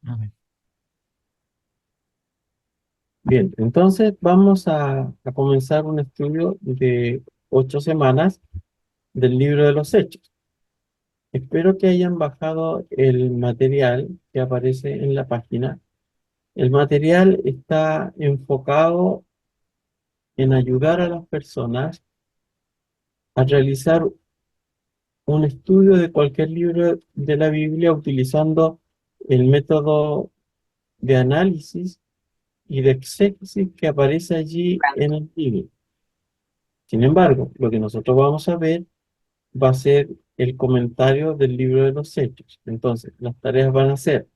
Ok. Bien, entonces vamos a comenzar un estudio de 8 semanas del libro de los Hechos. Espero que hayan bajado el material que aparece en la página. El material está enfocado en ayudar a las personas a realizar un estudio de cualquier libro de la Biblia utilizando el método de análisis y de exégesis que aparece allí en el libro. Sin embargo, lo que nosotros vamos a ver va a ser el comentario del libro de los Hechos. Entonces, las tareas van a ser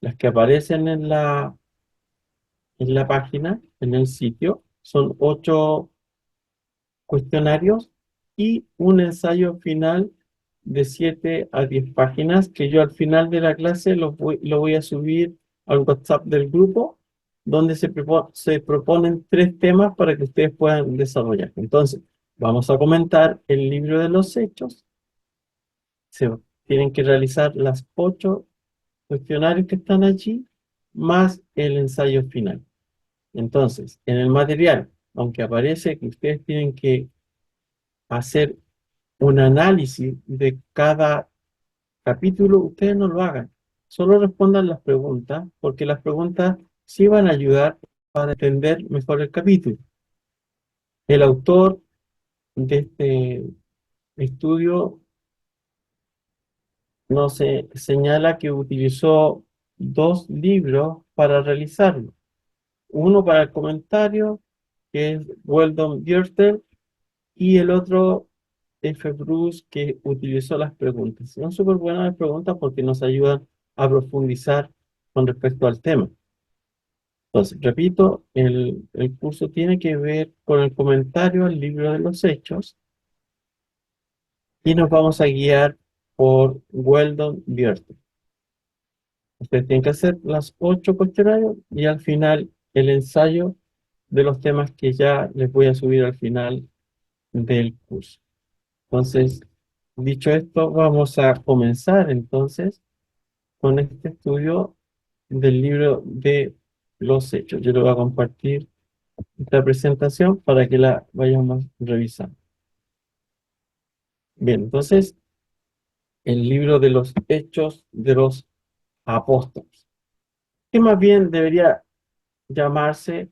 las que aparecen en la página, en el sitio. Son 8 cuestionarios y un ensayo final de 7 a 10 páginas que yo al final de la clase lo voy a subir al WhatsApp del grupo, donde se proponen 3 temas para que ustedes puedan desarrollar. Entonces, vamos a comentar el libro de los Hechos. Se tienen que realizar las 8 cuestionarios que están allí, más el ensayo final. Entonces, en el material, aunque aparece que ustedes tienen que hacer un análisis de cada capítulo, ustedes no lo hagan. Solo respondan las preguntas, porque las preguntas sí van a ayudar para entender mejor el capítulo. El autor de este estudio nos señala que utilizó 2 libros para realizarlo. Uno para el comentario, que es Weldon Biertel, y el otro, F. Bruce, que utilizó las preguntas. Son súper buenas las preguntas porque nos ayudan a profundizar con respecto al tema. Entonces, repito, el curso tiene que ver con el comentario al libro de los Hechos y nos vamos a guiar por Weldon Biertel. Ustedes tienen que hacer las 8 cuestionarios y al final el ensayo de los temas que ya les voy a subir al final del curso. Entonces, dicho esto, vamos a comenzar entonces con este estudio del libro de los Hechos. Yo le voy a compartir esta presentación para que la vayamos revisando. Bien, entonces, el libro de los Hechos de los Apóstoles, que más bien debería llamarse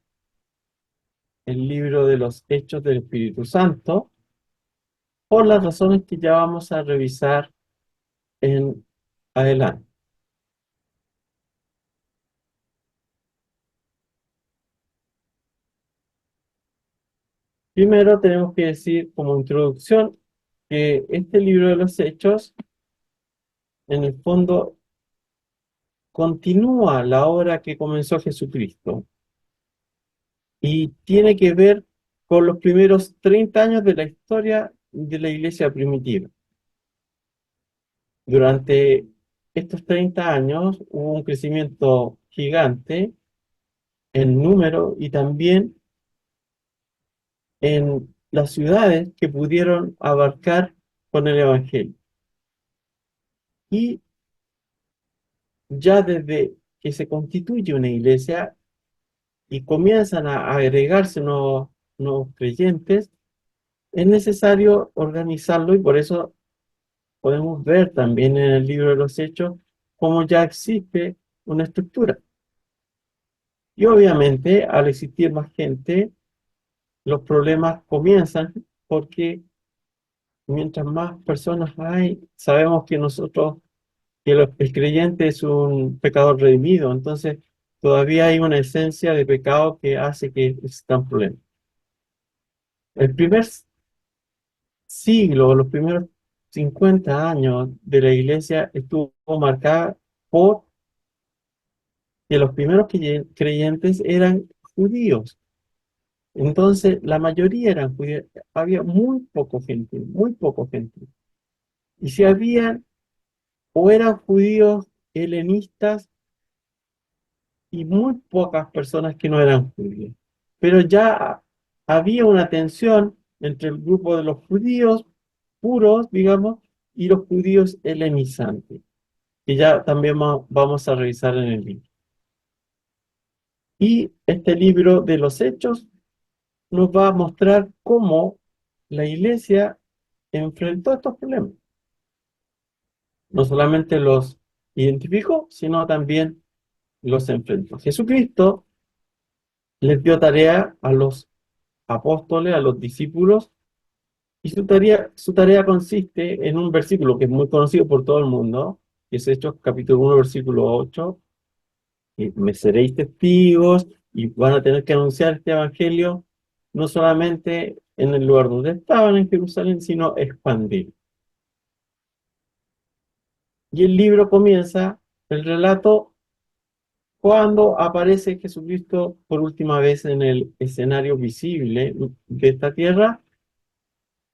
el libro de los Hechos del Espíritu Santo, por las razones que ya vamos a revisar en adelante. Primero tenemos que decir como introducción que este libro de los Hechos, en el fondo, continúa la obra que comenzó Jesucristo y tiene que ver con los primeros 30 años de la historia de la iglesia primitiva. Durante estos 30 años hubo un crecimiento gigante en número y también en las ciudades que pudieron abarcar con el Evangelio. Y ya desde que se constituye una iglesia y comienzan a agregarse nuevos creyentes, es necesario organizarlo y por eso podemos ver también en el libro de los Hechos cómo ya existe una estructura. Y obviamente al existir más gente, los problemas comienzan porque mientras más personas hay, sabemos que el creyente es un pecador redimido, entonces todavía hay una esencia de pecado que hace que existan problemas. El primer siglo, los primeros 50 años de la iglesia estuvo marcada por que los primeros creyentes eran judíos. Entonces, la mayoría eran judíos. Había muy poco gente, muy poco gente. Y si habían, o eran judíos helenistas y muy pocas personas que no eran judíos. Pero ya había una tensión entre el grupo de los judíos puros, digamos, y los judíos helenizantes. que ya también vamos a revisar en el libro. Y este libro de los Hechos nos va a mostrar cómo la iglesia enfrentó estos problemas. No solamente los identificó, sino también los enfrentó. Jesucristo les dio tarea a los apóstoles, a los discípulos, y su tarea consiste en un versículo que es muy conocido por todo el mundo, que es Hechos capítulo 1, versículo 8, y me seréis testigos y van a tener que anunciar este evangelio no solamente en el lugar donde estaban en Jerusalén, sino expandir. Y el libro comienza el relato cuando aparece Jesucristo por última vez en el escenario visible de esta tierra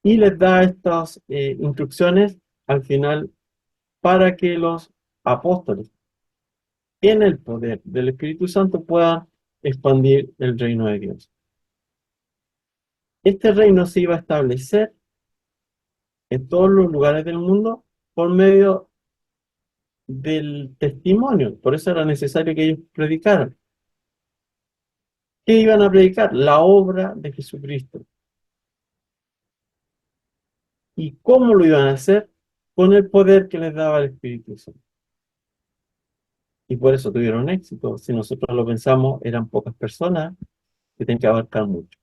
y les da estas instrucciones al final para que los apóstoles en el poder del Espíritu Santo puedan expandir el reino de Dios. Este reino se iba a establecer en todos los lugares del mundo por medio del testimonio. Por eso era necesario que ellos predicaran. ¿Qué iban a predicar? La obra de Jesucristo. ¿Y cómo lo iban a hacer? Con el poder que les daba el Espíritu Santo. Y por eso tuvieron éxito. Si nosotros lo pensamos, eran pocas personas que tenían que abarcar mucho.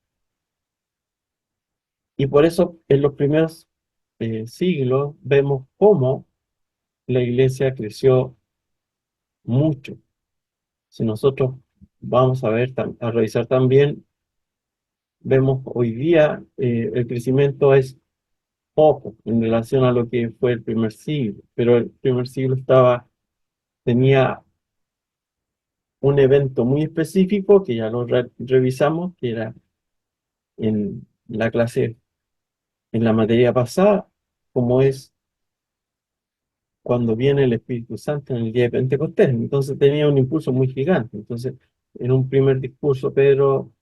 Y por eso en los primeros siglos vemos cómo la iglesia creció mucho. Si nosotros vamos a ver, a revisar también, vemos hoy día el crecimiento es poco en relación a lo que fue el primer siglo, pero el primer siglo tenía un evento muy específico que ya lo revisamos, que era en la clase, en la materia pasada, como es cuando viene el Espíritu Santo en el día de Pentecostés. Entonces tenía un impulso muy gigante. Entonces, en un primer discurso, Pedro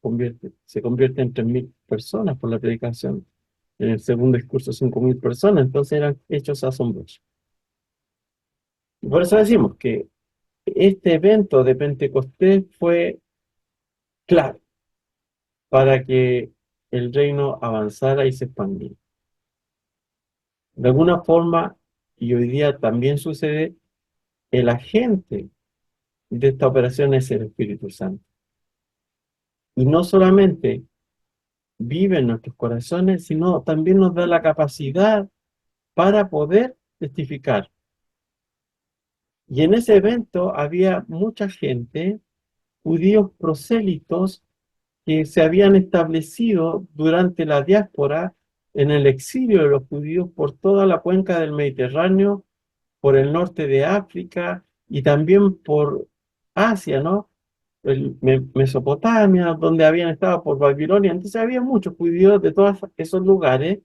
se convierte en 3.000 personas por la predicación. En el segundo discurso, 5.000 personas. Entonces eran hechos asombrosos. Y por eso decimos que este evento de Pentecostés fue clave para que el reino avanzara y se expandiera. De alguna forma, y hoy día también sucede, el agente de esta operación es el Espíritu Santo. Y no solamente vive en nuestros corazones, sino también nos da la capacidad para poder testificar. Y en ese evento había mucha gente, judíos prosélitos, que se habían establecido durante la diáspora en el exilio de los judíos por toda la cuenca del Mediterráneo, por el norte de África y también por Asia, ¿no? Mesopotamia, donde habían estado por Babilonia. Entonces había muchos judíos de todos esos lugares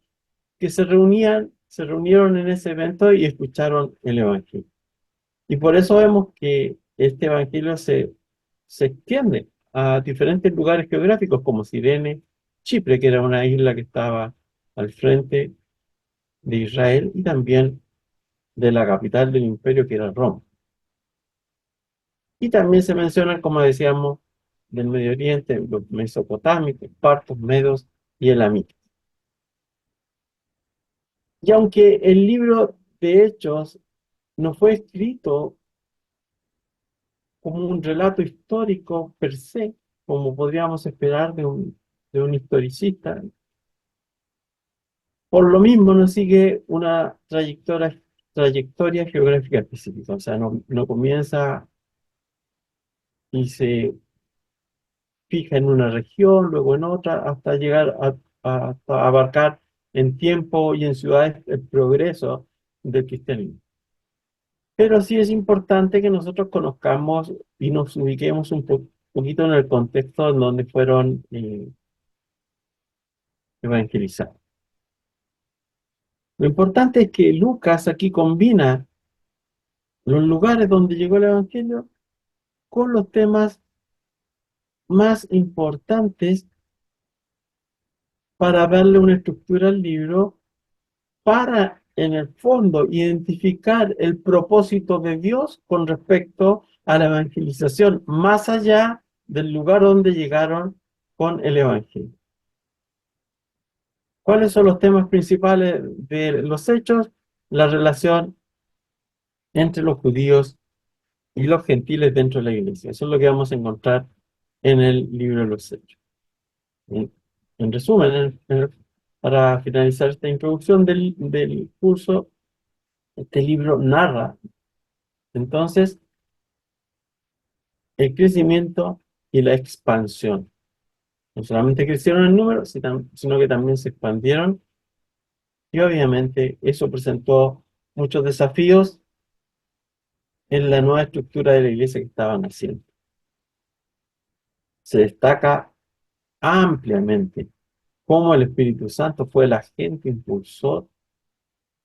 que se reunieron en ese evento y escucharon el Evangelio. Y por eso vemos que este Evangelio se extiende a diferentes lugares geográficos como Cirene, Chipre, que era una isla que estaba al frente de Israel, y también de la capital del imperio, que era Roma. Y también se mencionan, como decíamos, del Medio Oriente, los mesopotámicos, partos, medos y elamitas. Y aunque el libro de Hechos no fue escrito como un relato histórico per se, como podríamos esperar de un historicista, por lo mismo no sigue una trayectoria geográfica específica. O sea, no comienza y se fija en una región, luego en otra, hasta llegar hasta abarcar en tiempo y en ciudades el progreso del cristianismo. Pero sí es importante que nosotros conozcamos y nos ubiquemos un poquito en el contexto en donde fueron evangelizados. Lo importante es que Lucas aquí combina los lugares donde llegó el evangelio con los temas más importantes para darle una estructura al libro, para en el fondo, identificar el propósito de Dios con respecto a la evangelización, más allá del lugar donde llegaron con el Evangelio. ¿Cuáles son los temas principales de los hechos? La relación entre los judíos y los gentiles dentro de la iglesia. Eso es lo que vamos a encontrar en el libro de los hechos. En, en resumen, para finalizar esta introducción del curso, este libro narra entonces el crecimiento y la expansión. No solamente crecieron en número, sino que también se expandieron, y obviamente eso presentó muchos desafíos en la nueva estructura de la iglesia que estaban haciendo. Se destaca ampliamente cómo el Espíritu Santo fue el agente impulsor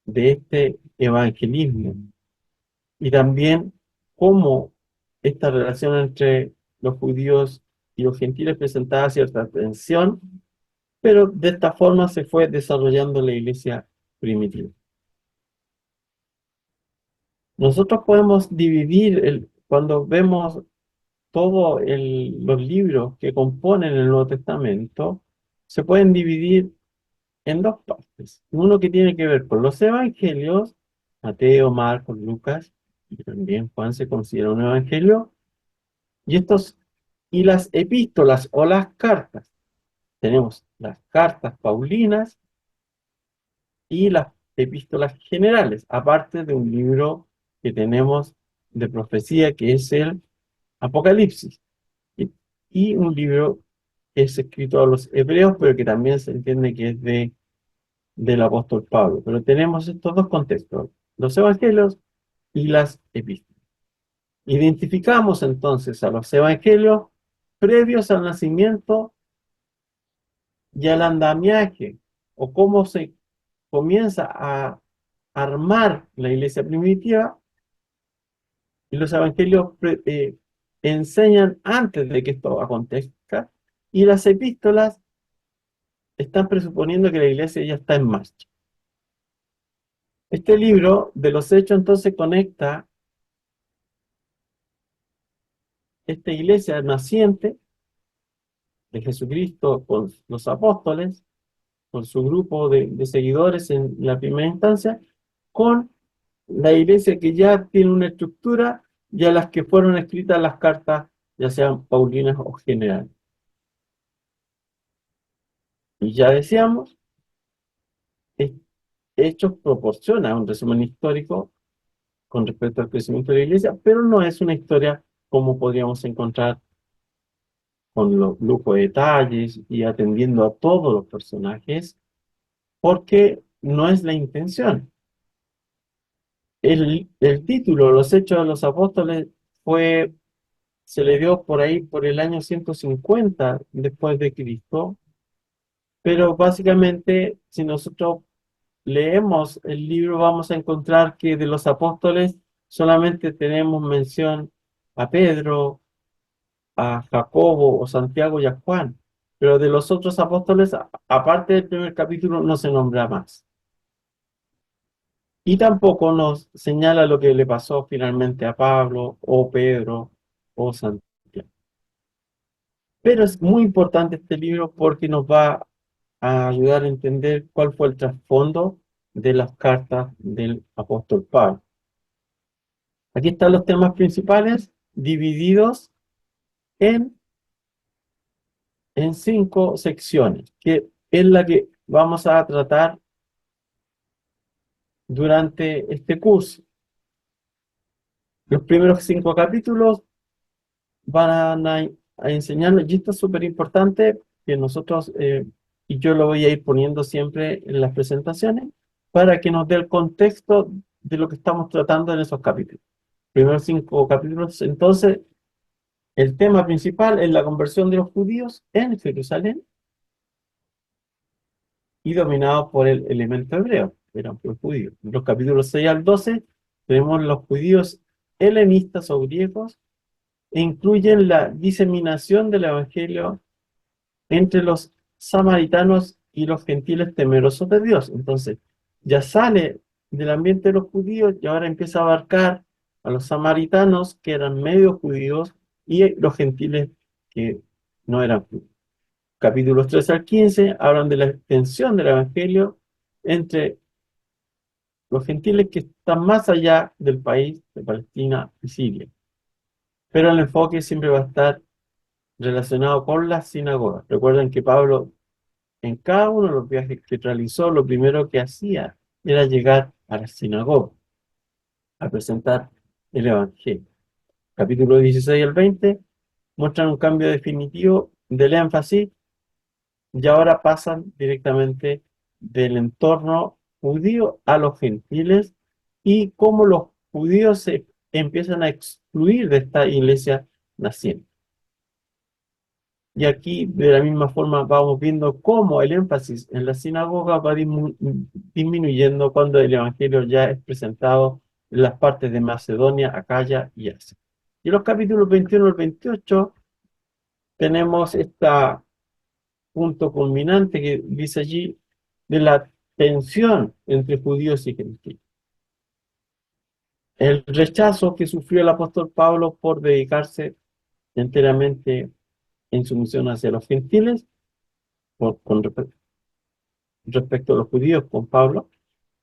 de este evangelismo, y también cómo esta relación entre los judíos y los gentiles presentaba cierta tensión, pero de esta forma se fue desarrollando la iglesia primitiva. Nosotros podemos dividir, cuando vemos todos los libros que componen el Nuevo Testamento, se pueden dividir en dos partes. Uno que tiene que ver con los evangelios, Mateo, Marcos, Lucas, y también Juan se considera un evangelio, y las epístolas o las cartas. Tenemos las cartas paulinas y las epístolas generales, aparte de un libro que tenemos de profecía que es el Apocalipsis, y, y un libro que es escrito a los hebreos, pero que también se entiende que es del apóstol Pablo. Pero tenemos estos dos contextos, los evangelios y las epístolas. Identificamos entonces a los evangelios previos al nacimiento y al andamiaje, o cómo se comienza a armar la iglesia primitiva, y los evangelios enseñan antes de que esto acontezca, y las epístolas están presuponiendo que la iglesia ya está en marcha. Este libro de los Hechos entonces conecta esta iglesia naciente de Jesucristo con los apóstoles, con su grupo de seguidores en la primera instancia, con la iglesia que ya tiene una estructura y a las que fueron escritas las cartas, ya sean paulinas o generales. Y ya decíamos, Hechos proporciona un resumen histórico con respecto al crecimiento de la iglesia, pero no es una historia como podríamos encontrar con los lujo de detalles y atendiendo a todos los personajes, porque no es la intención. El título, Los Hechos de los Apóstoles, se le dio por ahí por el año 150 después de Cristo, pero básicamente si nosotros leemos el libro vamos a encontrar que de los apóstoles solamente tenemos mención a Pedro, a Jacobo o Santiago y a Juan, pero de los otros apóstoles, aparte del primer capítulo, no se nombra más. Y tampoco nos señala lo que le pasó finalmente a Pablo o Pedro o Santiago. Pero es muy importante este libro porque nos va a ayudar a entender cuál fue el trasfondo de las cartas del apóstol Pablo. Aquí están los temas principales divididos en, en 5 secciones, que es la que vamos a tratar durante este curso. Los primeros 5 capítulos van a enseñarnos, y esto es súper importante, que nosotros, y yo lo voy a ir poniendo siempre en las presentaciones, para que nos dé el contexto de lo que estamos tratando en esos capítulos. Primeros 5 capítulos, entonces, el tema principal es la conversión de los judíos en Jerusalén, y dominados por el elemento hebreo, eran los judíos. En los capítulos 6 al 12 tenemos los judíos helenistas o griegos, e incluyen la diseminación del evangelio entre los samaritanos y los gentiles temerosos de Dios. Entonces, ya sale del ambiente de los judíos y ahora empieza a abarcar a los samaritanos, que eran medio judíos, y los gentiles que no eran judíos. Capítulos 3 al 15 hablan de la extensión del evangelio entre los gentiles que están más allá del país de Palestina y Siria. Pero el enfoque siempre va a estar relacionado con las sinagogas. Recuerden que Pablo, en cada uno de los viajes que realizó, lo primero que hacía era llegar a la sinagoga a presentar el evangelio. Capítulo 16 al 20 muestran un cambio definitivo del énfasis y ahora pasan directamente del entorno judío a los gentiles y cómo los judíos se empiezan a excluir de esta iglesia naciente. Y aquí, de la misma forma, vamos viendo cómo el énfasis en la sinagoga va disminuyendo cuando el evangelio ya es presentado en las partes de Macedonia, Acaya y Asia. Y en los capítulos 21 al 28 tenemos este punto culminante que dice allí de la tensión entre judíos y gentiles. El rechazo que sufrió el apóstol Pablo por dedicarse enteramente en su misión hacia los gentiles, con respecto a los judíos con Pablo,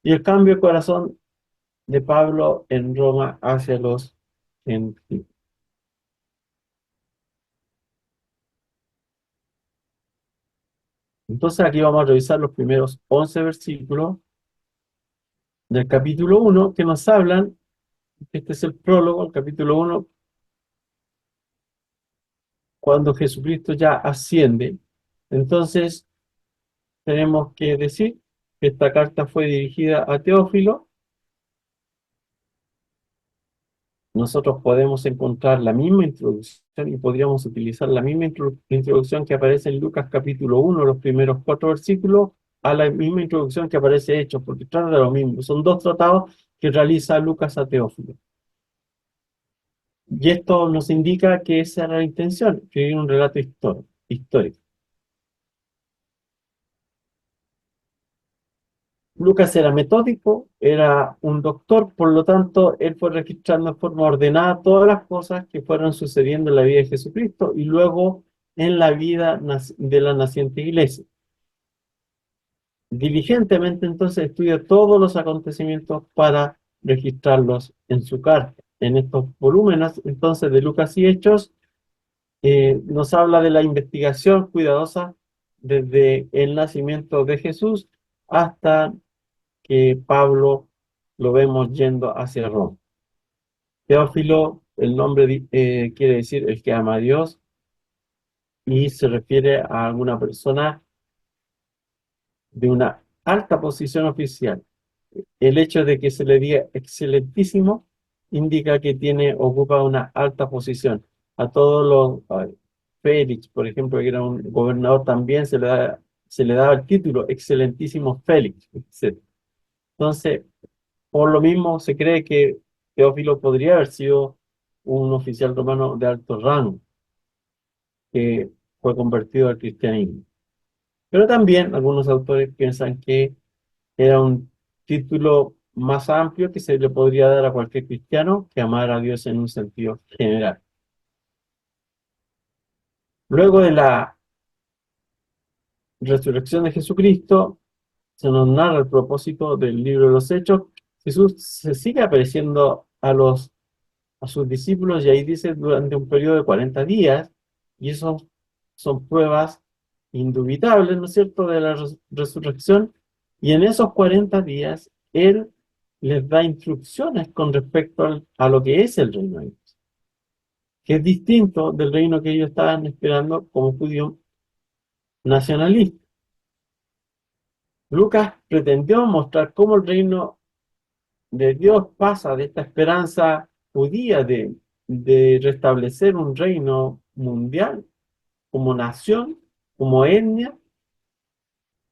y el cambio de corazón de Pablo en Roma hacia los gentiles. Entonces aquí vamos a revisar los primeros 11 versículos del capítulo 1 que nos hablan, este es el prólogo, el capítulo 1, cuando Jesucristo ya asciende. Entonces tenemos que decir que esta carta fue dirigida a Teófilo. Nosotros podemos encontrar la misma introducción y podríamos utilizar la misma introducción que aparece en Lucas capítulo 1, los primeros 4 versículos, a la misma introducción que aparece en Hechos, porque trata de lo mismo. Son dos tratados que realiza Lucas a Teófilo. Y esto nos indica que esa era la intención, escribir un relato histórico. Lucas era metódico, era un doctor, por lo tanto, él fue registrando en forma ordenada todas las cosas que fueron sucediendo en la vida de Jesucristo y luego en la vida de la naciente iglesia. Diligentemente, entonces, estudia todos los acontecimientos para registrarlos en su carta. En estos volúmenes, entonces, de Lucas y Hechos, nos habla de la investigación cuidadosa desde el nacimiento de Jesús hasta que Pablo lo vemos yendo hacia Roma. Teófilo, el nombre quiere decir el que ama a Dios y se refiere a alguna persona de una alta posición oficial. El hecho de que se le diga excelentísimo indica que ocupa una alta posición. A todos Félix, por ejemplo, que era un gobernador, también se le daba el título excelentísimo Félix, etc. Entonces, por lo mismo, se cree que Teófilo podría haber sido un oficial romano de alto rango que fue convertido al cristianismo. Pero también algunos autores piensan que era un título más amplio que se le podría dar a cualquier cristiano que amara a Dios en un sentido general. Luego de la resurrección de Jesucristo, se nos narra el propósito del libro de los Hechos. Jesús se sigue apareciendo a sus discípulos y ahí dice durante un periodo de 40 días, y esos son pruebas indubitables, ¿no es cierto?, de la resurrección, y en esos 40 días Él les da instrucciones con respecto a lo que es el reino de Dios, que es distinto del reino que ellos estaban esperando como judíos nacionalistas. Lucas pretendió mostrar cómo el reino de Dios pasa de esta esperanza judía de restablecer un reino mundial como nación, como etnia,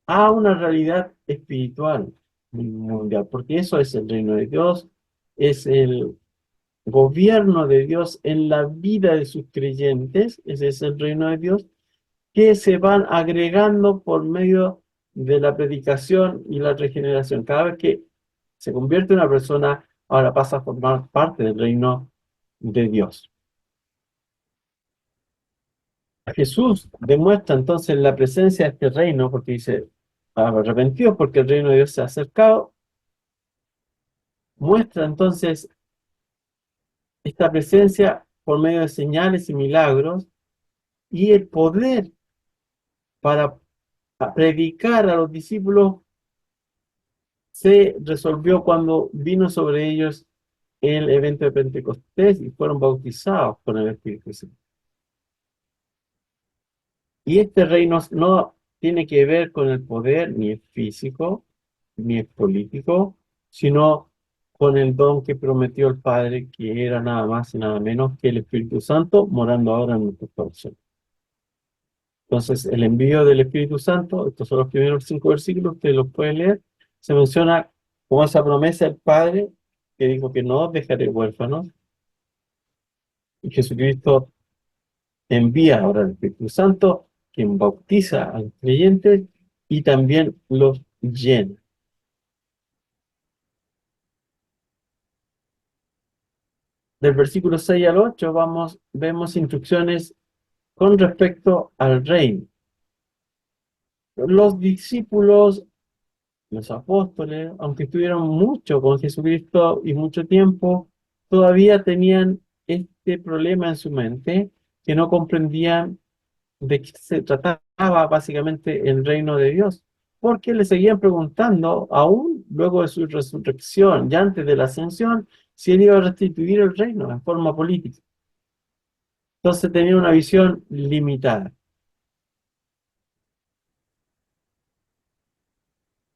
a una realidad espiritual mundial, porque eso es el reino de Dios, es el gobierno de Dios en la vida de sus creyentes, ese es el reino de Dios, que se van agregando por medio de la predicación y la regeneración. Cada vez que se convierte en una persona, ahora pasa a formar parte del reino de Dios. Jesús demuestra entonces la presencia de este reino, porque dice, arrepentidos porque el reino de Dios se ha acercado, muestra entonces esta presencia por medio de señales y milagros y el poder para predicar a los discípulos se resolvió cuando vino sobre ellos el evento de Pentecostés y fueron bautizados con el Espíritu Santo. Y este reino no tiene que ver con el poder, ni es físico, ni es político, sino con el don que prometió el Padre, que era nada más y nada menos que el Espíritu Santo morando ahora en nuestros corazones. Entonces, el envío del Espíritu Santo, estos son los primeros 5 versículos, que los pueden leer, se menciona como esa promesa del Padre, que dijo que no os dejaré huérfanos, y Jesucristo envía ahora el Espíritu Santo, quien bautiza a los creyentes y también los llena. Del versículo 6 al 8 vemos instrucciones con respecto al reino. Los discípulos, los apóstoles, aunque estuvieron mucho con Jesucristo y mucho tiempo, todavía tenían este problema en su mente, que no comprendían de qué se trataba básicamente el reino de Dios, porque le seguían preguntando, aún luego de su resurrección, ya antes de la ascensión, si él iba a restituir el reino en forma política. Entonces tenían una visión limitada.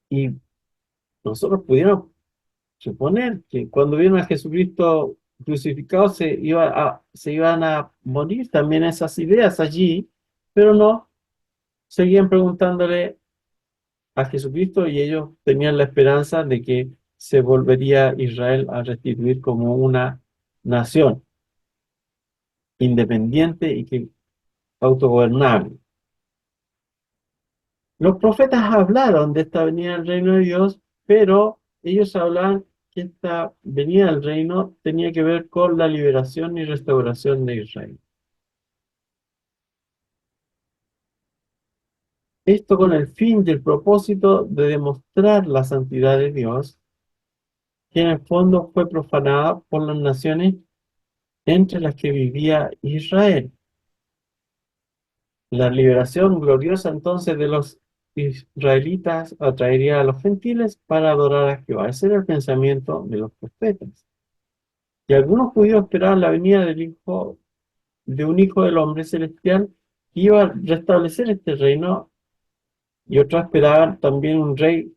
Y nosotros pudiéramos suponer que cuando vieron a Jesucristo crucificado se iban a morir también esas ideas allí, pero no, seguían preguntándole a Jesucristo y ellos tenían la esperanza de que se volvería Israel a restituir como una nación independiente y que autogobernable. Los profetas hablaron de esta venida del reino de Dios, pero ellos hablan que esta venida del reino tenía que ver con la liberación y restauración de Israel. Esto con el fin y el propósito de demostrar la santidad de Dios, que en el fondo fue profanada por las naciones entre las que vivía Israel. La liberación gloriosa entonces de los israelitas atraería a los gentiles para adorar a Jehová. Ese era el pensamiento de los profetas. Y algunos judíos esperaban la venida de un hijo del hombre celestial que iba a restablecer este reino, y otros esperaban también un rey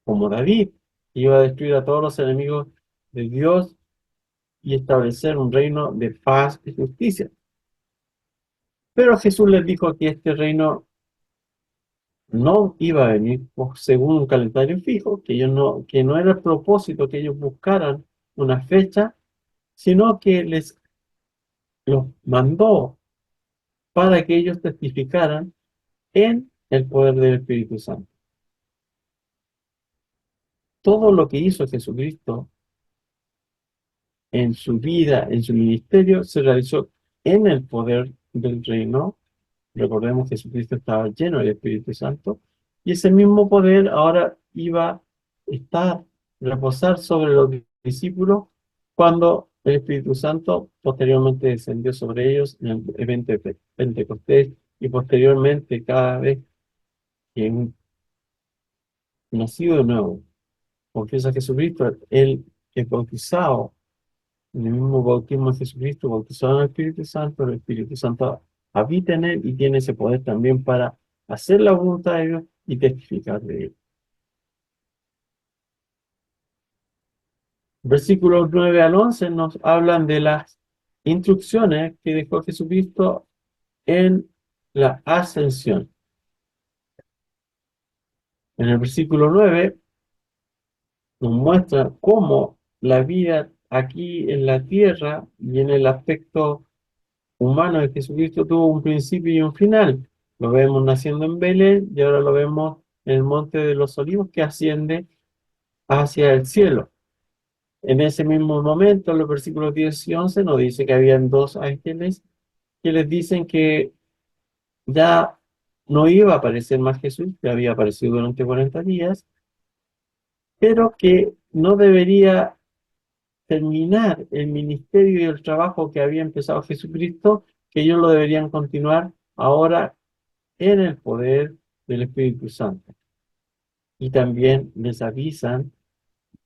como David, que iba a destruir a todos los enemigos de Dios y establecer un reino de paz y justicia. Pero Jesús les dijo que este reino no iba a venir según un calendario fijo, que no era el propósito que ellos buscaran una fecha, sino que les los mandó para que ellos testificaran en el poder del Espíritu Santo. Todo lo que hizo Jesucristo en su vida, en su ministerio, se realizó en el poder del reino. Recordemos que Jesucristo estaba lleno del Espíritu Santo y ese mismo poder ahora iba a estar, reposar sobre los discípulos cuando el Espíritu Santo posteriormente descendió sobre ellos en el evento de Pentecostés y posteriormente cada vez que un nacido de nuevo confiesa a Jesucristo, él es bautizado en el mismo bautismo de Jesucristo, bautizado en el Espíritu Santo habita en él y tiene ese poder también para hacer la voluntad de Dios y testificar de él. Versículos 9 al 11 nos hablan de las instrucciones que dejó Jesucristo en la ascensión. En el versículo 9 nos muestra cómo la vida aquí en la tierra y en el aspecto humano de Jesucristo tuvo un principio y un final. Lo vemos naciendo en Belén y ahora lo vemos en el Monte de los Olivos, que asciende hacia el cielo. En ese mismo momento, en los versículos 10 y 11, nos dice que habían dos ángeles que les dicen que ya no iba a aparecer más Jesús, que había aparecido durante 40 días, pero que no debería terminar el ministerio y el trabajo que había empezado Jesucristo, que ellos lo deberían continuar ahora en el poder del Espíritu Santo. Y también les avisan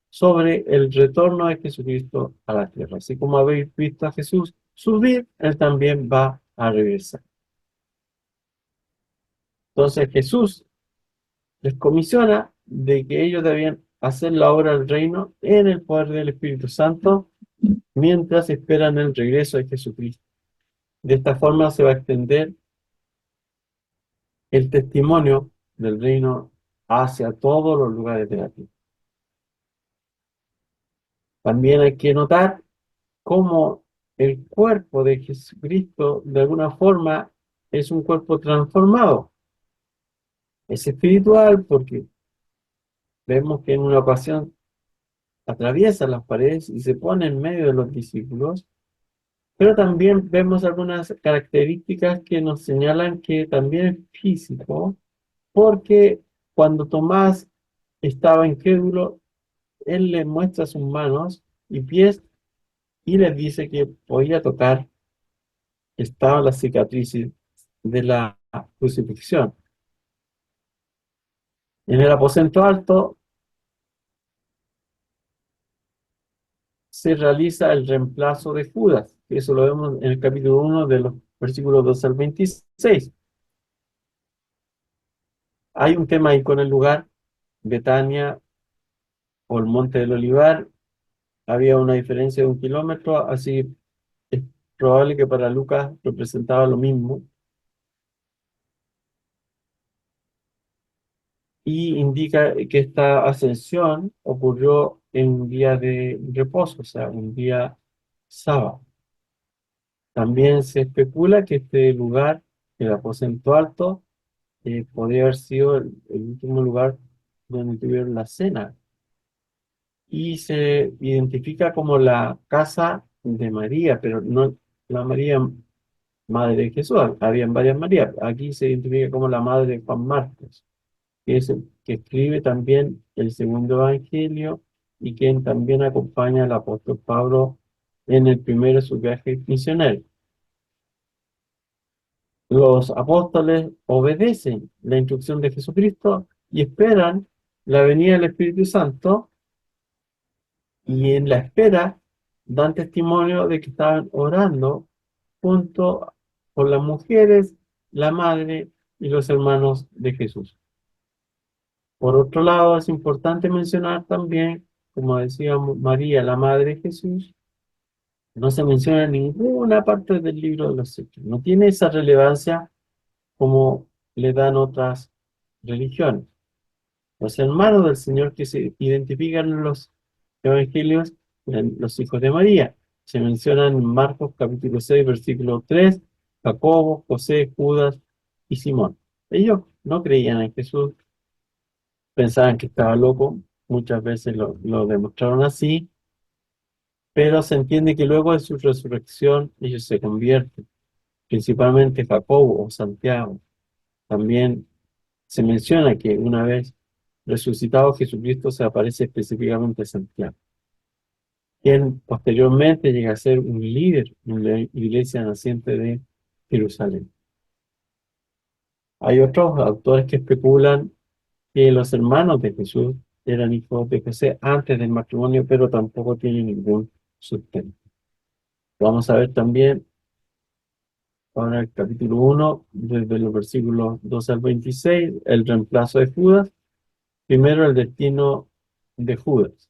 sobre el retorno de Jesucristo a la tierra. Así como habéis visto a Jesús subir, Él también va a regresar. Entonces Jesús les comisiona de que ellos debían hacer la obra del reino en el poder del Espíritu Santo mientras esperan el regreso de Jesucristo. De esta forma se va a extender el testimonio del reino hacia todos los lugares de la tierra. También hay que notar cómo el cuerpo de Jesucristo de alguna forma es un cuerpo transformado. Es espiritual porque vemos que en una ocasión atraviesa las paredes y se pone en medio de los discípulos, pero también vemos algunas características que nos señalan que también es físico, porque cuando Tomás estaba incrédulo, él le muestra sus manos y pies y les dice que podía tocar, estaban las cicatrices de la crucifixión. En el aposento alto se realiza el reemplazo de Judas, que eso lo vemos en el capítulo 1 de los versículos 12 al 26. Hay un tema ahí con el lugar, Betania o el Monte del Olivar, había una diferencia de 1 kilómetro, así es probable que para Lucas representaba lo mismo, y indica que esta ascensión ocurrió en un día de reposo, o sea, un día sábado. También se especula que este lugar, el aposento alto, podría haber sido el último lugar donde tuvieron la cena, y se identifica como la casa de María, pero no la María madre de Jesús, habían varias Marías. Aquí se identifica como la madre de Juan Marcos, que es el que escribe también el segundo evangelio y quien también acompaña al apóstol Pablo en el primero de sus viajes misioneros. Los apóstoles obedecen la instrucción de Jesucristo y esperan la venida del Espíritu Santo, y en la espera dan testimonio de que estaban orando junto con las mujeres, la madre y los hermanos de Jesús. Por otro lado, es importante mencionar también, como decíamos, María, la madre de Jesús, no se menciona en ninguna parte del libro de los Hechos. No tiene esa relevancia como le dan otras religiones. Los hermanos del Señor que se identifican en los evangelios eran los hijos de María. Se mencionan en Marcos capítulo 6, versículo 3, Jacobo, José, Judas y Simón. Ellos no creían en Jesús, pensaban que estaba loco, muchas veces lo demostraron así, pero se entiende que luego de su resurrección ellos se convierten, principalmente Jacobo o Santiago. También se menciona que una vez resucitado Jesucristo se aparece específicamente a Santiago, quien posteriormente llega a ser un líder en la iglesia naciente de Jerusalén. Hay otros autores que especulan que los hermanos de Jesús eran hijos de José antes del matrimonio, pero tampoco tienen ningún sustento. Vamos a ver también ahora el capítulo 1, desde los versículos 12 al 26, el reemplazo de Judas. Primero, el destino de Judas.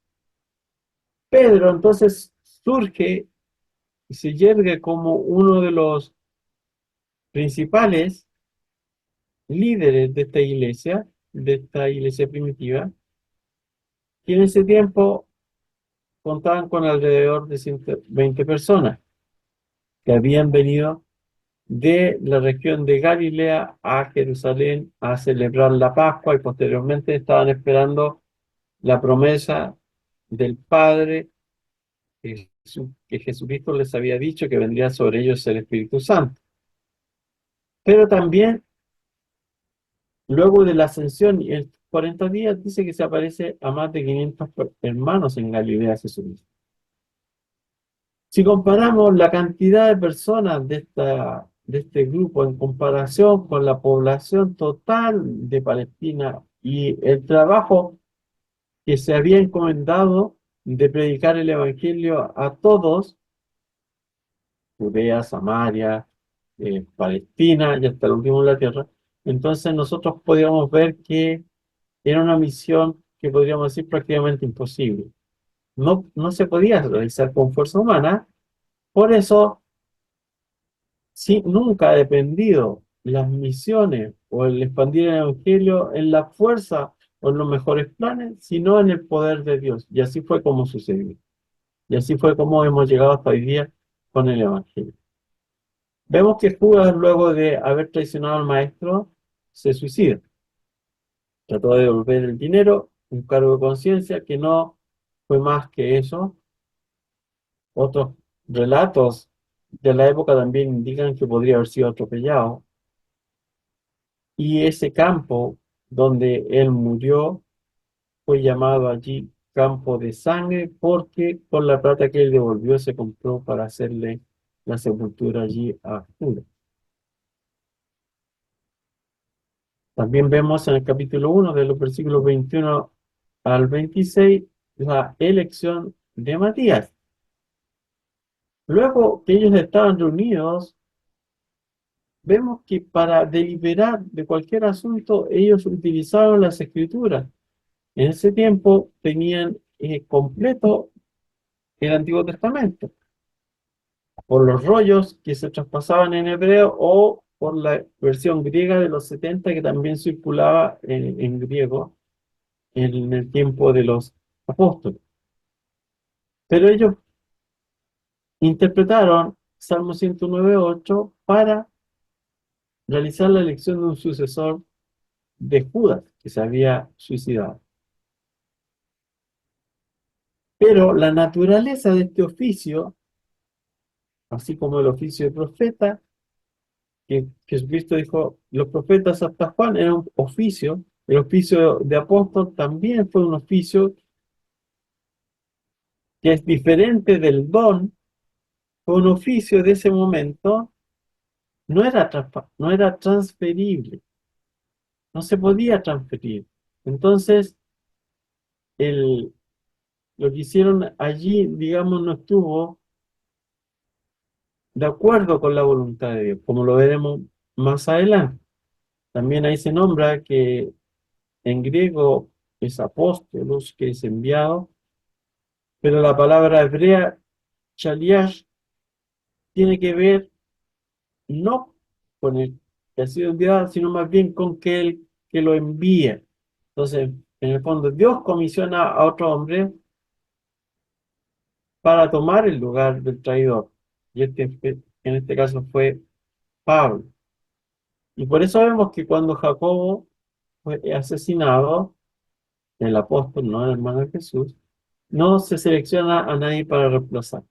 Pedro entonces surge y se yergue como uno de los principales líderes de esta iglesia primitiva, que en ese tiempo contaban con alrededor de 120 personas que habían venido de la región de Galilea a Jerusalén a celebrar la Pascua, y posteriormente estaban esperando la promesa del Padre que Jesucristo les había dicho que vendría sobre ellos el Espíritu Santo. Pero también, luego de la ascensión y en 40 días, dice que se aparece a más de 500 hermanos en Galilea Jesucristo. Si comparamos la cantidad de personas de este grupo en comparación con la población total de Palestina y el trabajo que se había encomendado de predicar el Evangelio a todos, Judea, Samaria, Palestina y hasta el último de la tierra, entonces nosotros podíamos ver que era una misión que podríamos decir prácticamente imposible. No se podía realizar con fuerza humana, por eso sí, nunca ha dependido las misiones o el expandir el Evangelio en la fuerza o en los mejores planes, sino en el poder de Dios. Y así fue como sucedió. Y así fue como hemos llegado hasta hoy día con el Evangelio. Vemos que Judas, luego de haber traicionado al maestro, se suicida. Trató de devolver el dinero, un cargo de conciencia que no fue más que eso. Otros relatos de la época también indican que podría haber sido atropellado. Y ese campo donde él murió fue llamado allí campo de sangre porque con la plata que él devolvió se compró para hacerle la sepultura allí a Judas. También vemos en el capítulo 1 de los versículos 21 al 26 la elección de Matías. Luego que ellos estaban reunidos, vemos que para deliberar de cualquier asunto ellos utilizaron las escrituras. En ese tiempo tenían completo el Antiguo Testamento, por los rollos que se traspasaban en hebreo o por la versión griega de los 70 que también circulaba en griego en el tiempo de los apóstoles. Pero ellos interpretaron Salmo 109.8 para realizar la elección de un sucesor de Judas, que se había suicidado. Pero la naturaleza de este oficio, así como el oficio de profeta, que Jesucristo dijo, los profetas hasta Juan era un oficio, el oficio de apóstol también fue un oficio que es diferente del don, fue un oficio de ese momento, no era transferible, no se podía transferir. Entonces, el, lo que hicieron allí, digamos, no estuvo de acuerdo con la voluntad de Dios, como lo veremos más adelante. También ahí se nombra que en griego es apóstolos, que es enviado, pero la palabra hebrea, shaliach, tiene que ver no con el que ha sido enviado, sino más bien con que el que lo envía. Entonces, en el fondo, Dios comisiona a otro hombre para tomar el lugar del traidor. Y en este caso fue Pablo. Y por eso vemos que cuando Jacobo fue asesinado, el apóstol, no el hermano de Jesús, no se selecciona a nadie para reemplazar.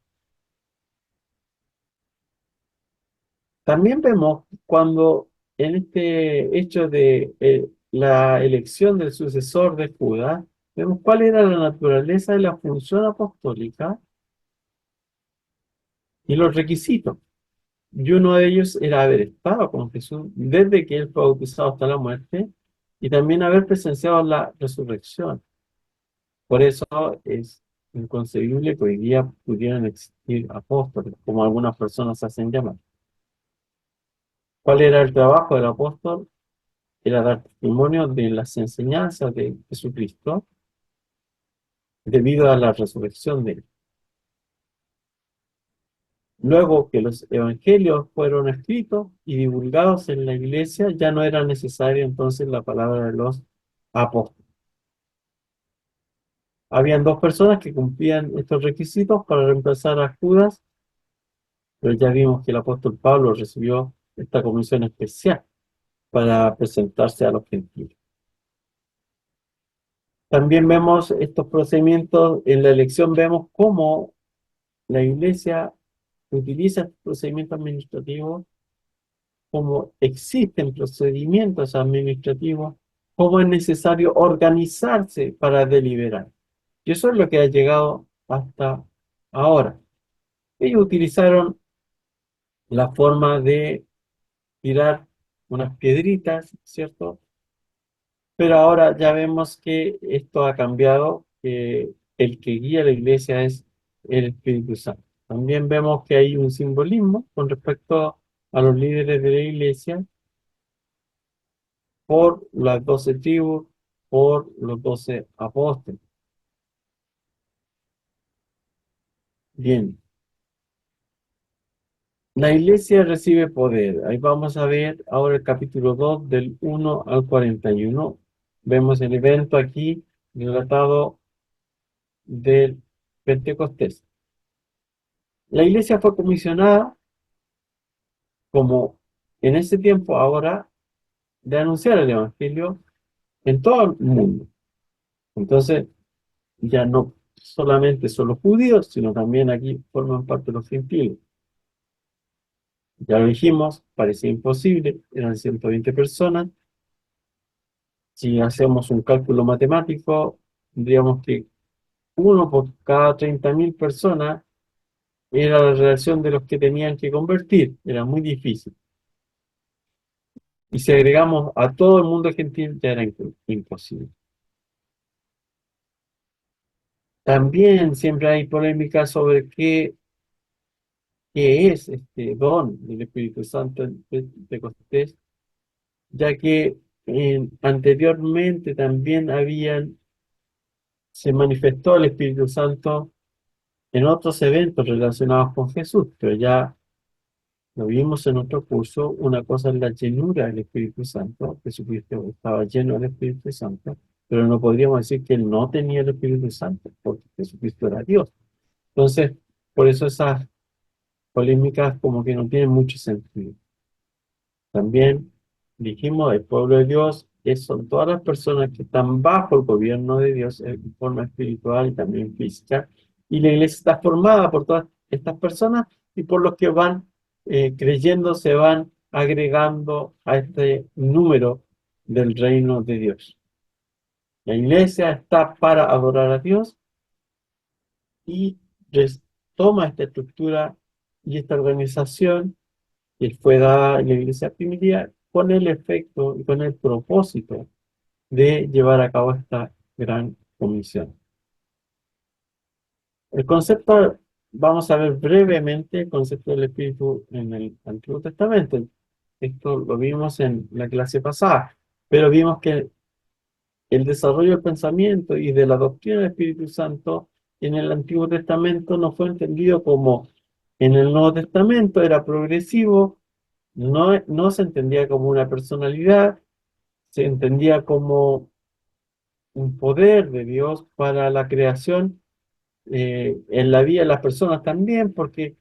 También vemos cuando en este hecho de la elección del sucesor de Judas, vemos cuál era la naturaleza de la función apostólica y los requisitos. Y uno de ellos era haber estado con Jesús desde que él fue bautizado hasta la muerte y también haber presenciado la resurrección. Por eso es inconcebible que hoy día pudieran existir apóstoles, como algunas personas se hacen llamar. ¿Cuál era el trabajo del apóstol? Era dar testimonio de las enseñanzas de Jesucristo debido a la resurrección de él. Luego que los evangelios fueron escritos y divulgados en la iglesia, ya no era necesaria entonces la palabra de los apóstoles. Habían dos personas que cumplían estos requisitos para reemplazar a Judas, pero ya vimos que el apóstol Pablo recibió esta comisión especial para presentarse a los gentiles. También vemos estos procedimientos, en la elección vemos cómo la iglesia utiliza estos procedimientos administrativos, cómo existen procedimientos administrativos, cómo es necesario organizarse para deliberar. Y eso es lo que ha llegado hasta ahora. Ellos utilizaron la forma de tirar unas piedritas, ¿cierto? Pero ahora ya vemos que esto ha cambiado, que el que guía la iglesia es el Espíritu Santo. También vemos que hay un simbolismo con respecto a los líderes de la iglesia por las 12 tribus, por los 12 apóstoles. Bien, la iglesia recibe poder. Ahí vamos a ver ahora el capítulo 2 del 1 al 41. Vemos el evento aquí relatado del Pentecostés. La iglesia fue comisionada, como en ese tiempo ahora, de anunciar el evangelio en todo el mundo. Entonces, ya no solamente son los judíos, sino también aquí forman parte los gentiles. Ya lo dijimos, parecía imposible, eran 120 personas. Si hacemos un cálculo matemático, tendríamos que uno por cada 30.000 personas era la relación de los que tenían que convertir. Era muy difícil. Y si agregamos a todo el mundo gentil, ya era imposible. También siempre hay polémica sobre qué es este don del Espíritu Santo en Pentecostés, ya que anteriormente también se manifestó el Espíritu Santo en otros eventos relacionados con Jesús, pero ya lo vimos en otro curso. Una cosa es la llenura del Espíritu Santo. Jesucristo estaba lleno del Espíritu Santo, pero no podríamos decir que él no tenía el Espíritu Santo, porque Jesucristo era Dios. Entonces, por eso esas polémicas como que no tienen mucho sentido. También dijimos, el pueblo de Dios son todas las personas que están bajo el gobierno de Dios en forma espiritual y también física. Y la iglesia está formada por todas estas personas y por los que van creyendo, se van agregando a este número del reino de Dios. La iglesia está para adorar a Dios y toma esta estructura y esta organización que fue dada en la iglesia primitiva con el efecto y con el propósito de llevar a cabo esta gran comisión. El concepto, vamos a ver brevemente el concepto del Espíritu en el Antiguo Testamento. Esto lo vimos en la clase pasada, pero vimos que el desarrollo del pensamiento y de la doctrina del Espíritu Santo en el Antiguo Testamento no fue entendido como en el Nuevo Testamento, era progresivo. No se entendía como una personalidad, se entendía como un poder de Dios para la creación, en la vida de las personas también, porque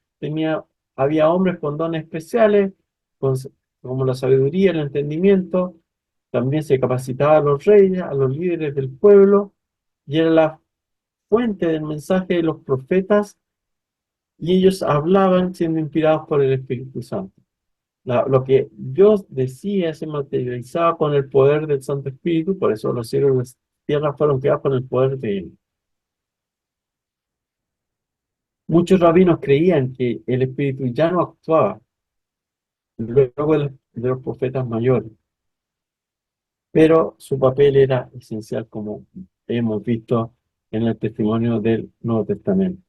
había hombres con dones especiales, con- como la sabiduría, el entendimiento. También se capacitaba a los reyes, a los líderes del pueblo, y era la fuente del mensaje de los profetas, y ellos hablaban siendo inspirados por el Espíritu Santo. Lo que Dios decía se materializaba con el poder del Santo Espíritu, por eso los cielos y las tierras fueron creados con el poder de Él. Muchos rabinos creían que el Espíritu ya no actuaba luego de los profetas mayores, pero su papel era esencial, como hemos visto en el testimonio del Nuevo Testamento.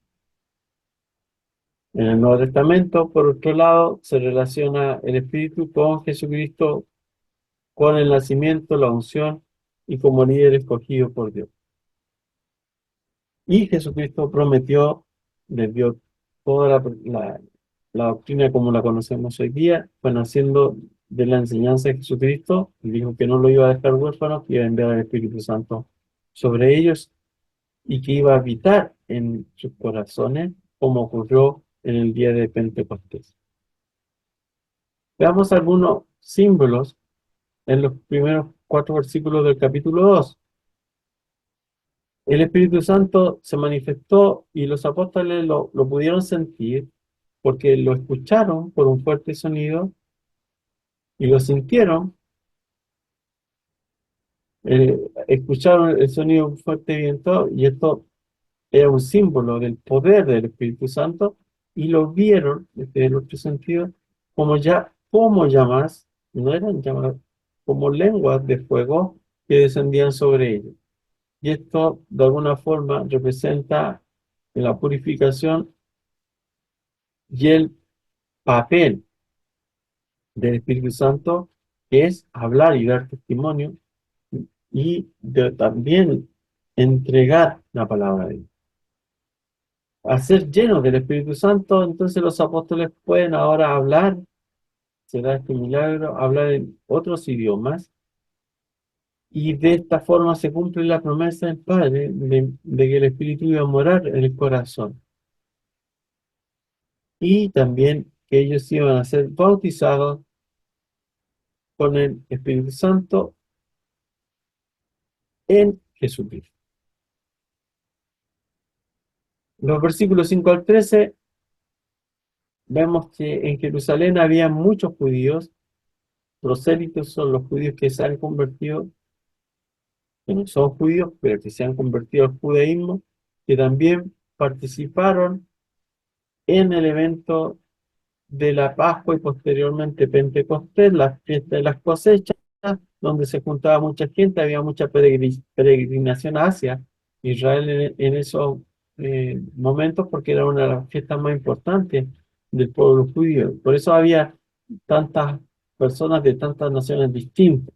En el Nuevo Testamento, por otro lado, se relaciona el Espíritu con Jesucristo, con el nacimiento, la unción y como líder escogido por Dios. Y Jesucristo prometió, les dio toda la doctrina como la conocemos hoy día, fue naciendo de la enseñanza de Jesucristo, y dijo que no lo iba a dejar huérfano, que iba a enviar al Espíritu Santo sobre ellos y que iba a habitar en sus corazones, como ocurrió en el día de Pentecostés. Veamos algunos símbolos en los primeros 4 versículos del capítulo 2. El Espíritu Santo se manifestó y los apóstoles lo pudieron sentir porque lo escucharon por un fuerte sonido y lo sintieron, eh, escucharon el sonido de un fuerte viento y esto era un símbolo del poder del Espíritu Santo y lo vieron desde el otro sentido como llamas, no eran llamas, como lenguas de fuego que descendían sobre ellos. Y esto de alguna forma representa la purificación y el papel del Espíritu Santo, que es hablar y dar testimonio y también entregar la palabra de Dios. Al ser llenos del Espíritu Santo, entonces los apóstoles pueden ahora hablar, se da este milagro, hablar en otros idiomas, y de esta forma se cumple la promesa del Padre de que el Espíritu iba a morar en el corazón, y también que ellos iban a ser bautizados con el Espíritu Santo en Jesucristo. Los versículos 5 al 13 vemos que en Jerusalén había muchos judíos, prosélitos son los judíos que se han convertido, que no son judíos, pero que se han convertido al judaísmo, que también participaron en el evento de la Pascua y posteriormente Pentecostés, la fiesta de las cosechas, donde se juntaba mucha gente, había mucha peregrinación hacia Israel en esos momentos, porque era una de las fiestas más importantes del pueblo judío. Por eso había tantas personas de tantas naciones distintas.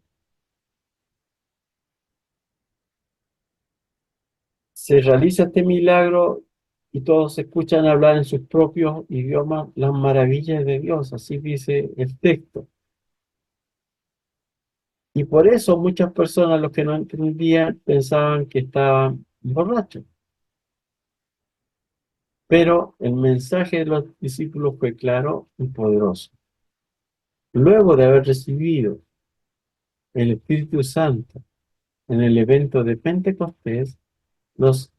Se realiza este milagro y todos escuchan hablar en sus propios idiomas las maravillas de Dios, así dice el texto. Y por eso muchas personas, los que no entendían, pensaban que estaban borrachos. Pero el mensaje de los discípulos fue claro y poderoso. Luego de haber recibido el Espíritu Santo en el evento de Pentecostés, los,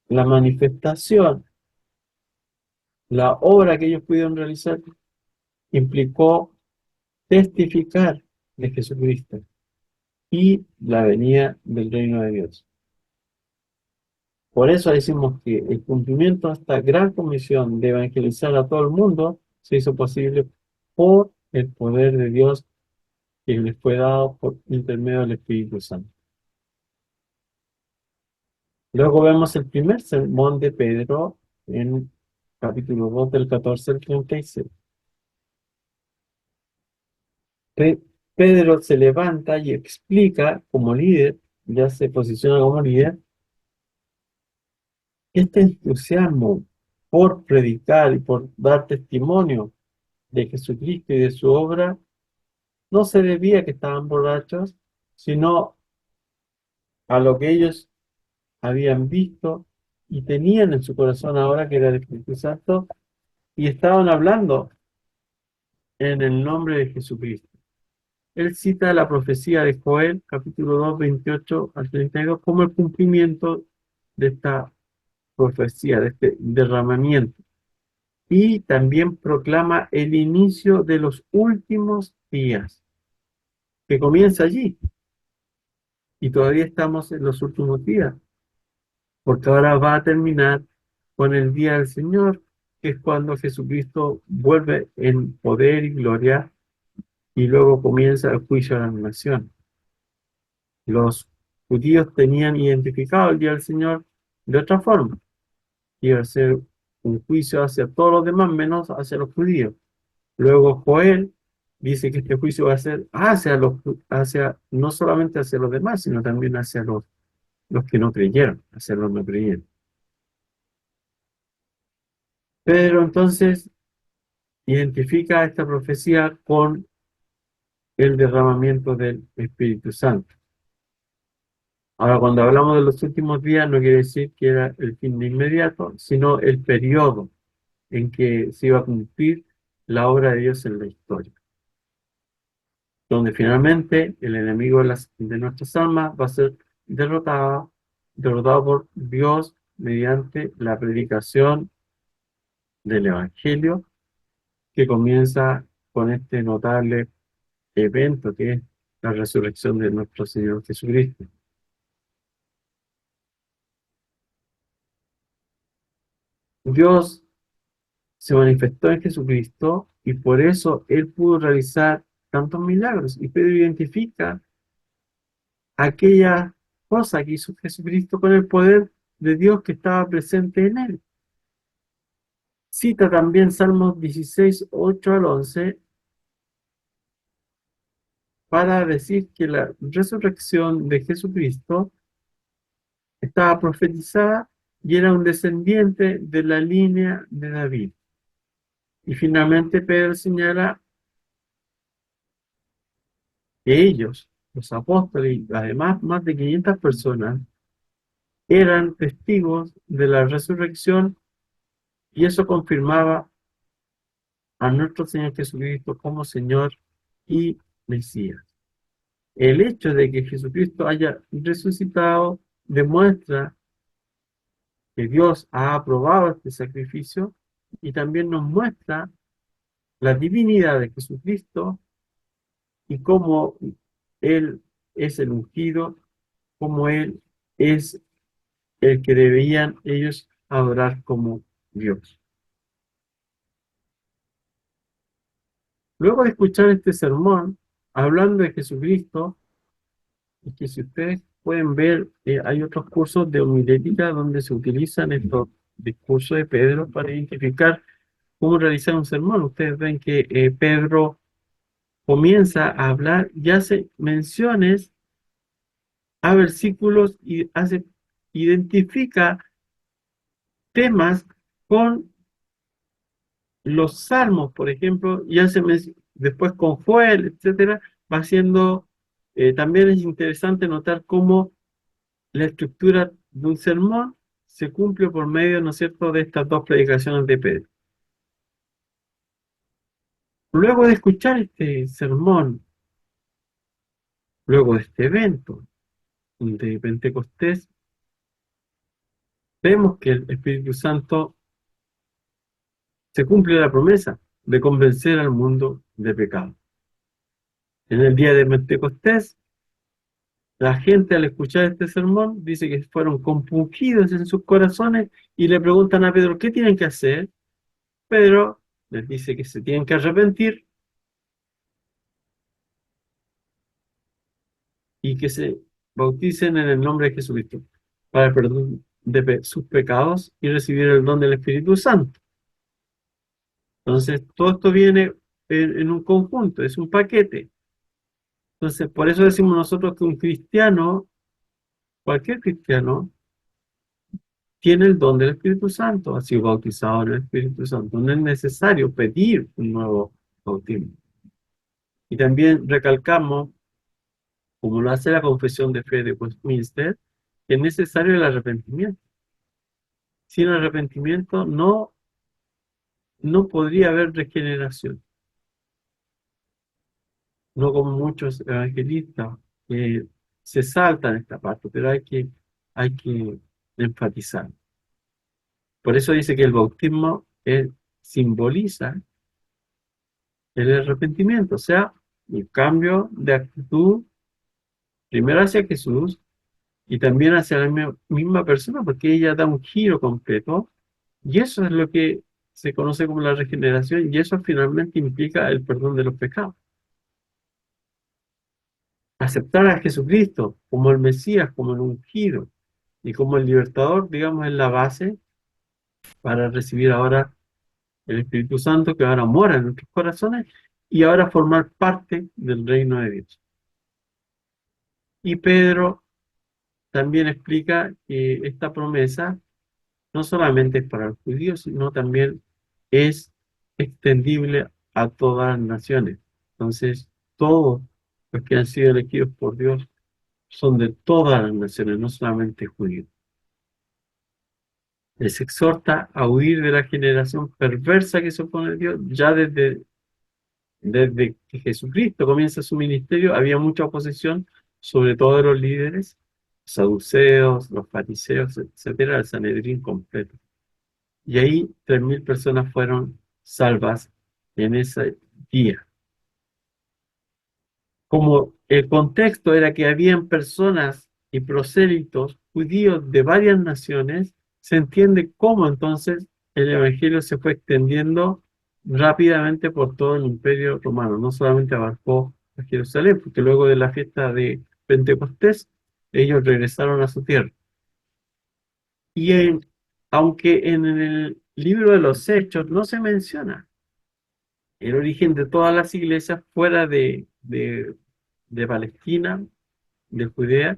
la manifestación, la obra que ellos pudieron realizar, implicó testificar de Jesucristo y la venida del reino de Dios. Por eso decimos que el cumplimiento de esta gran comisión de evangelizar a todo el mundo se hizo posible por el poder de Dios que les fue dado por intermedio del Espíritu Santo. Luego vemos el primer sermón de Pedro en capítulo 2 del 14 al 36. Pe- Pedro se levanta y explica como líder, ya se posiciona como líder, que este entusiasmo por predicar y por dar testimonio de Jesucristo y de su obra no se debía a que estaban borrachos, sino a lo que ellos habían visto y tenían en su corazón ahora, que era el Espíritu Santo, y estaban hablando en el nombre de Jesucristo. Él cita la profecía de Joel, capítulo 2 28 al 32, como el cumplimiento de esta profecía, de este derramamiento. Y también proclama el inicio de los últimos días, que comienza allí. Y todavía estamos en los últimos días, porque ahora va a terminar con el día del Señor, que es cuando Jesucristo vuelve en poder y gloria y luego comienza el juicio de la nación. Los judíos tenían identificado el día del Señor de otra forma. Iba a ser un juicio hacia todos los demás, menos hacia los judíos. Luego Joel dice que este juicio va a ser no solamente hacia los demás, sino también hacia los que no creyeron, hacia los no creyentes. Pedro entonces identifica esta profecía con el derramamiento del Espíritu Santo. Ahora, cuando hablamos de los últimos días, no quiere decir que era el fin de inmediato, sino el periodo en que se iba a cumplir la obra de Dios en la historia, donde finalmente el enemigo de nuestras almas va a ser derrotado derrotado por Dios mediante la predicación del Evangelio, que comienza con este notable evento que es la resurrección de nuestro Señor Jesucristo. Dios se manifestó en Jesucristo y por eso Él pudo realizar tantos milagros. Y Pedro identifica aquella cosa que hizo Jesucristo con el poder de Dios que estaba presente en Él. Cita también Salmos 16, 8 al 11, para decir que la resurrección de Jesucristo estaba profetizada y era un descendiente de la línea de David. Y finalmente Pedro señala que ellos, los apóstoles y además más de 500 personas, eran testigos de la resurrección y eso confirmaba a nuestro Señor Jesucristo como Señor y Mesías. El hecho de que Jesucristo haya resucitado demuestra que Dios ha aprobado este sacrificio y también nos muestra la divinidad de Jesucristo y cómo Él es el ungido, cómo Él es el que debían ellos adorar como Dios. Luego de escuchar este sermón, hablando de Jesucristo, y que si ustedes pueden ver, hay otros cursos de homilética donde se utilizan estos discursos de Pedro para identificar cómo realizar un sermón. Ustedes ven que Pedro comienza a hablar y hace menciones a versículos y identifica temas con los salmos, por ejemplo, y después con Joel, etcétera, va haciendo, también es interesante notar cómo la estructura de un sermón se cumple por medio, ¿no es cierto?, de estas dos predicaciones de Pedro. Luego de escuchar este sermón, luego de este evento de Pentecostés, vemos que el Espíritu Santo se cumple la promesa de convencer al mundo de pecado. En el día de Pentecostés, la gente al escuchar este sermón dice que fueron compungidos en sus corazones y le preguntan a Pedro, ¿qué tienen que hacer? Pedro les dice que se tienen que arrepentir y que se bauticen en el nombre de Jesucristo para el perdón de sus pecados y recibir el don del Espíritu Santo. Entonces, todo esto viene en un conjunto, es un paquete. Entonces, por eso decimos nosotros que un cristiano, cualquier cristiano, tiene el don del Espíritu Santo, ha sido bautizado en el Espíritu Santo. No es necesario pedir un nuevo bautismo. Y también recalcamos, como lo hace la Confesión de Fe de Westminster, que es necesario el arrepentimiento. Sin arrepentimiento no podría haber regeneración. No como muchos evangelistas que se saltan esta parte, pero hay que enfatizar. Por eso dice que el bautismo simboliza el arrepentimiento, o sea, el cambio de actitud primero hacia Jesús y también hacia la misma persona, porque ella da un giro completo y eso es lo que se conoce como la regeneración y eso finalmente implica el perdón de los pecados. Aceptar a Jesucristo como el Mesías, como el ungido y como el libertador, digamos, es la base para recibir ahora el Espíritu Santo que ahora mora en nuestros corazones y ahora formar parte del reino de Dios. Y Pedro también explica que esta promesa no solamente es para los judíos, sino también es extendible a todas las naciones. Entonces, todos los que han sido elegidos por Dios son de todas las naciones, no solamente judíos. Les exhorta a huir de la generación perversa que se opone a Dios. Ya desde que Jesucristo comienza su ministerio, había mucha oposición, sobre todo de los líderes, saduceos, los fariseos, etcétera, el Sanedrín completo. Y ahí 3.000 personas fueron salvas en ese día. Como el contexto era que habían personas y prosélitos judíos de varias naciones, se entiende cómo entonces el evangelio se fue extendiendo rápidamente por todo el imperio romano. No solamente abarcó a Jerusalén, porque luego de la fiesta de Pentecostés, ellos regresaron a su tierra. Y aunque en el libro de los Hechos no se menciona el origen de todas las iglesias fuera de Palestina, de Judea,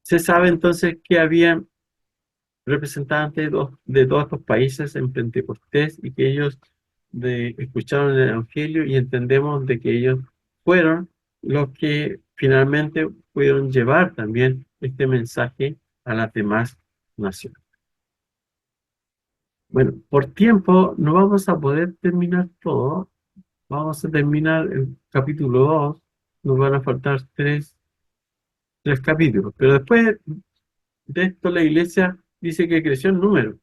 se sabe entonces que había representantes de todos estos países en Pentecostés y que ellos escucharon el Evangelio y entendemos de que ellos fueron los que finalmente pudieron llevar también este mensaje a las demás naciones. Bueno, por tiempo no vamos a poder terminar todo. Vamos a terminar el capítulo 2. Nos van a faltar tres capítulos. Pero después de esto la iglesia dice que creció en número.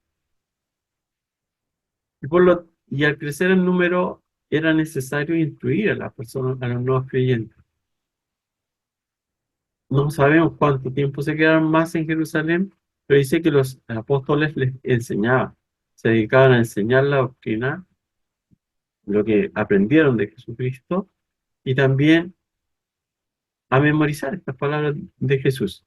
Y al crecer en número era necesario instruir a las personas, a los nuevos creyentes. No sabemos cuánto tiempo se quedaron más en Jerusalén, pero dice que los apóstoles les enseñaban, se dedicaban a enseñar la doctrina, lo que aprendieron de Jesucristo, y también a memorizar estas palabras de Jesús.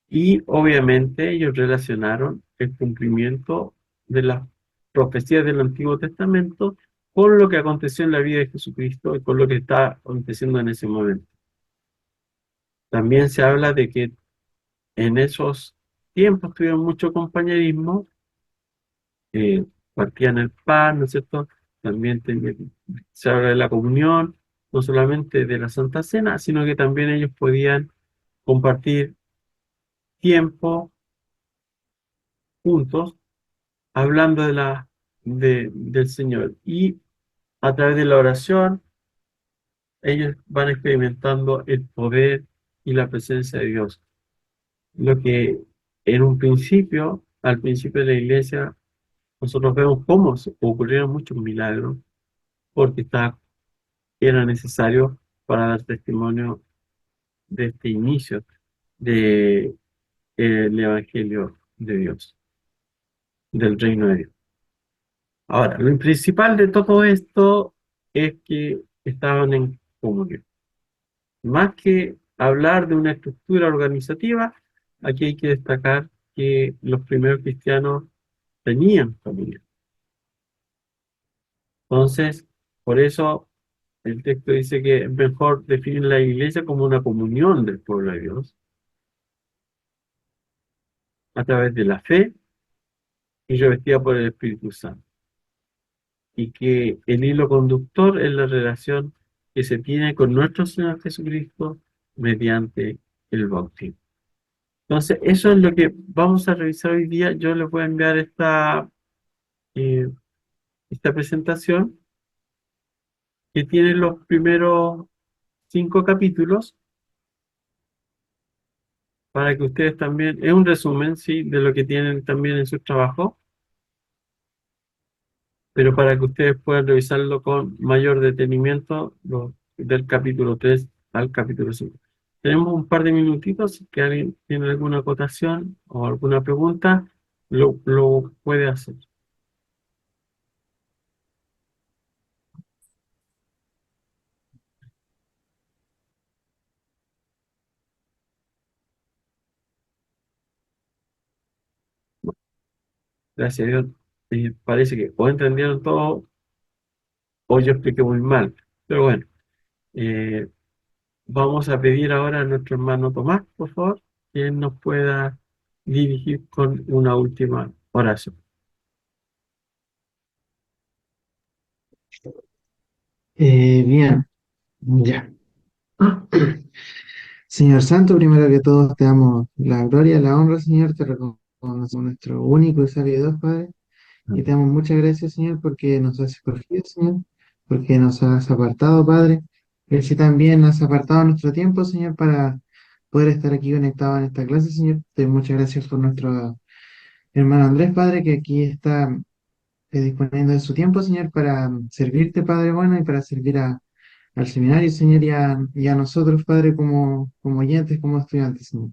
Y obviamente ellos relacionaron el cumplimiento de las profecías del Antiguo Testamento con lo que aconteció en la vida de Jesucristo y con lo que está aconteciendo en ese momento. También se habla de que en esos tiempos tuvieron mucho compañerismo, eh, partían el pan, ¿no es cierto? También se habla de la comunión, no solamente de la Santa Cena, sino que también ellos podían compartir tiempo juntos hablando del Señor. Y a través de la oración, ellos van experimentando el poder y la presencia de Dios. Lo que en un principio, al principio de la iglesia, nosotros vemos cómo ocurrieron muchos milagros, porque era necesario para dar testimonio de este inicio del Evangelio de Dios, del reino de Dios. Ahora, lo principal de todo esto es que estaban en comunión. Más que hablar de una estructura organizativa, aquí hay que destacar que los primeros cristianos tenían comunión. Entonces, por eso el texto dice que es mejor definir la iglesia como una comunión del pueblo de Dios a través de la fe y revestida por el Espíritu Santo. Y que el hilo conductor es la relación que se tiene con nuestro Señor Jesucristo mediante el bautismo. Entonces, eso es lo que vamos a revisar hoy día. Yo les voy a enviar eh, esta presentación que tiene los primeros 5 capítulos para que ustedes también, es un resumen, sí, de lo que tienen también en su trabajo, pero para que ustedes puedan revisarlo con mayor detenimiento del capítulo 3 al capítulo 5. Tenemos un par de minutitos, si que alguien tiene alguna acotación o alguna pregunta, lo puede hacer. Gracias a Dios, parece que o entendieron todo o yo expliqué muy mal. Pero bueno, eh, vamos a pedir ahora a nuestro hermano Tomás, por favor, que él nos pueda dirigir con una última oración. Bien, ya. Señor Santo, primero que todo te damos la gloria, la honra, Señor, te reconocemos como nuestro único y sabio Dios, Padre, y te damos muchas gracias, Señor, porque nos has escogido, Señor, porque nos has apartado, Padre, y así también has apartado nuestro tiempo, Señor, poder estar aquí conectado en esta clase, Señor. Te doy muchas gracias por nuestro hermano Andrés, Padre, que aquí está disponiendo de su tiempo, Señor, para servirte, Padre bueno, y para servir al seminario, Señor, y a nosotros, Padre, como oyentes, como estudiantes, Señor.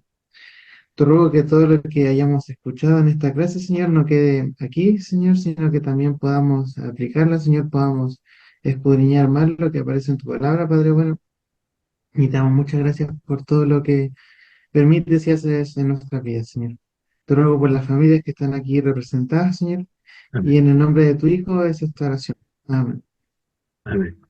Te ruego que todo lo que hayamos escuchado en esta clase, Señor, no quede aquí, Señor, sino que también podamos aplicarla, Señor, podamos escudriñar más lo que aparece en tu palabra, Padre bueno. Y te damos muchas gracias por todo lo que permites y haces en nuestras vidas, Señor. Te ruego por las familias que están aquí representadas, Señor, y Amén. en el nombre de tu Hijo es esta oración. Amén. Amén.